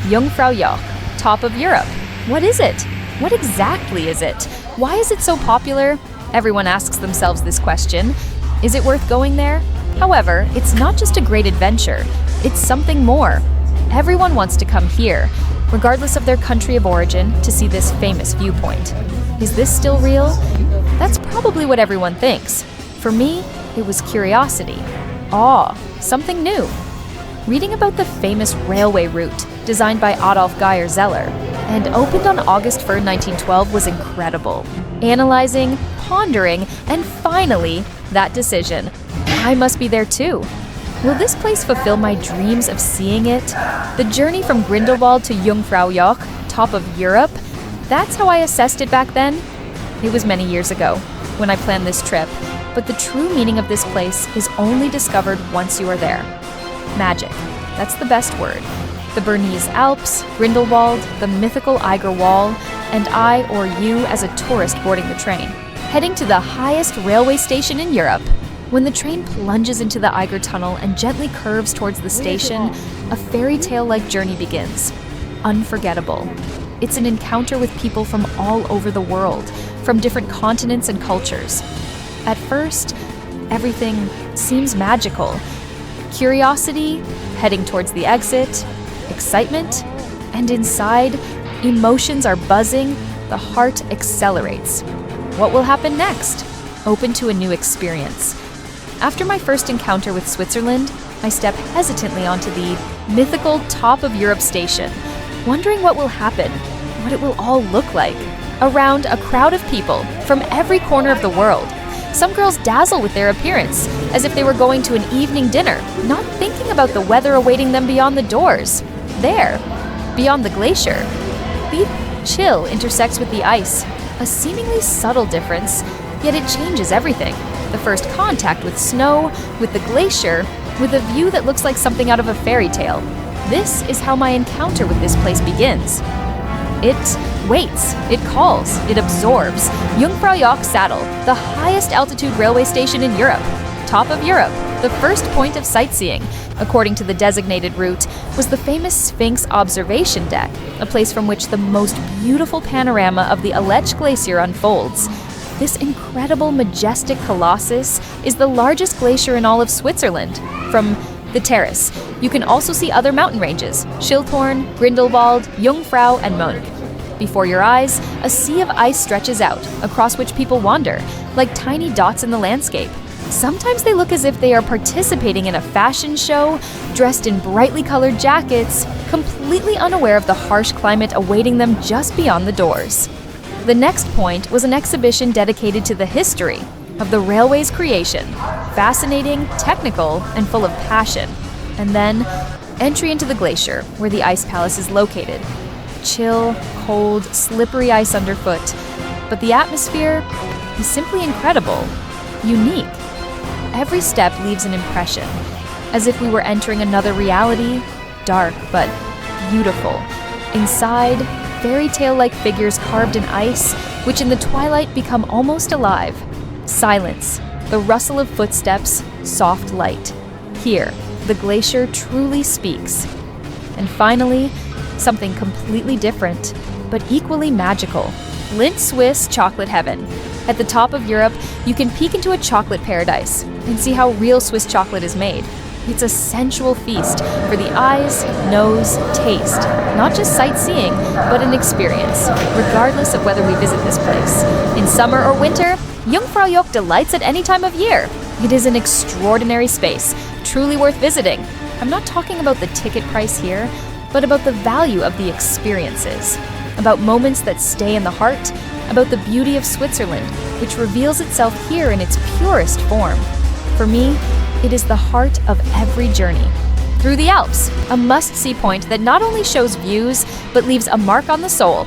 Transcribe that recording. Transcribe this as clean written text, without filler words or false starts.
Jungfraujoch, top of Europe. What is it? What exactly is it? Why is it so popular? Everyone asks themselves this question. Is it worth going there? However, it's not just a great adventure, it's something more. Everyone wants to come here, regardless of their country of origin, to see this famous viewpoint. Is this still real? That's probably what everyone thinks. For me, it was curiosity, awe, something new. Reading about the famous railway route designed by Adolf Geyer Zeller and opened on August 1st, 1912 was incredible. Analyzing, pondering, and finally, that decision. I must be there too. Will this place fulfill my dreams of seeing it? The journey from Grindelwald to Jungfraujoch, top of Europe, that's how I assessed it back then. It was many years ago when I planned this trip, but the true meaning of this place is only discovered once you are there. Magic, that's the best word. The Bernese Alps, Grindelwald, the mythical Eiger Wall, and I or you as a tourist boarding the train, heading to the highest railway station in Europe. When the train plunges into the Eiger Tunnel and gently curves towards the station, a fairy tale-like journey begins. Unforgettable. It's an encounter with people from all over the world, from different continents and cultures. At first, everything seems magical. Curiosity, heading towards the exit, excitement, and inside, emotions are buzzing, the heart accelerates. What will happen next? Open to a new experience. After my first encounter with Switzerland, I step hesitantly onto the mythical top of Europe station, wondering what will happen, what it will all look like. Around a crowd of people from every corner of the world. Some girls dazzle with their appearance, as if they were going to an evening dinner, not thinking about the weather awaiting them beyond the doors. There, beyond the glacier, the chill intersects with the ice, a seemingly subtle difference, yet it changes everything. The first contact with snow, with the glacier, with a view that looks like something out of a fairy tale. This is how my encounter with this place begins. It waits, it calls, it absorbs. Jungfraujoch Saddle, the highest altitude railway station in Europe. Top of Europe, the first point of sightseeing, according to the designated route, was the famous Sphinx observation deck, a place from which the most beautiful panorama of the Aletsch Glacier unfolds. This incredible, majestic colossus is the largest glacier in all of Switzerland. From the terrace, you can also see other mountain ranges, Schilthorn, Grindelwald, Jungfrau, and Mönch. Before your eyes, a sea of ice stretches out, across which people wander, like tiny dots in the landscape. Sometimes they look as if they are participating in a fashion show, dressed in brightly colored jackets, completely unaware of the harsh climate awaiting them just beyond the doors. The next point was an exhibition dedicated to the history of the railway's creation. Fascinating, technical, and full of passion. And then, entry into the glacier, where the ice palace is located. Chill, cold, slippery ice underfoot. But the atmosphere is simply incredible, unique. Every step leaves an impression, as if we were entering another reality, dark but beautiful. Inside, fairy tale-like figures carved in ice, which in the twilight become almost alive. Silence, the rustle of footsteps, soft light. Here, the glacier truly speaks. And finally, something completely different, but equally magical. Lindt Swiss Chocolate Heaven. At the top of Europe, you can peek into a chocolate paradise and see how real Swiss chocolate is made. It's a sensual feast for the eyes, nose, taste. Not just sightseeing, but an experience, regardless of whether we visit this place. In summer or winter, Jungfraujoch delights at any time of year. It is an extraordinary space, truly worth visiting. I'm not talking about the ticket price here, but about the value of the experiences. About moments that stay in the heart, about the beauty of Switzerland, which reveals itself here in its purest form. For me, it is the heart of every journey. Through the Alps, a must-see point that not only shows views, but leaves a mark on the soul.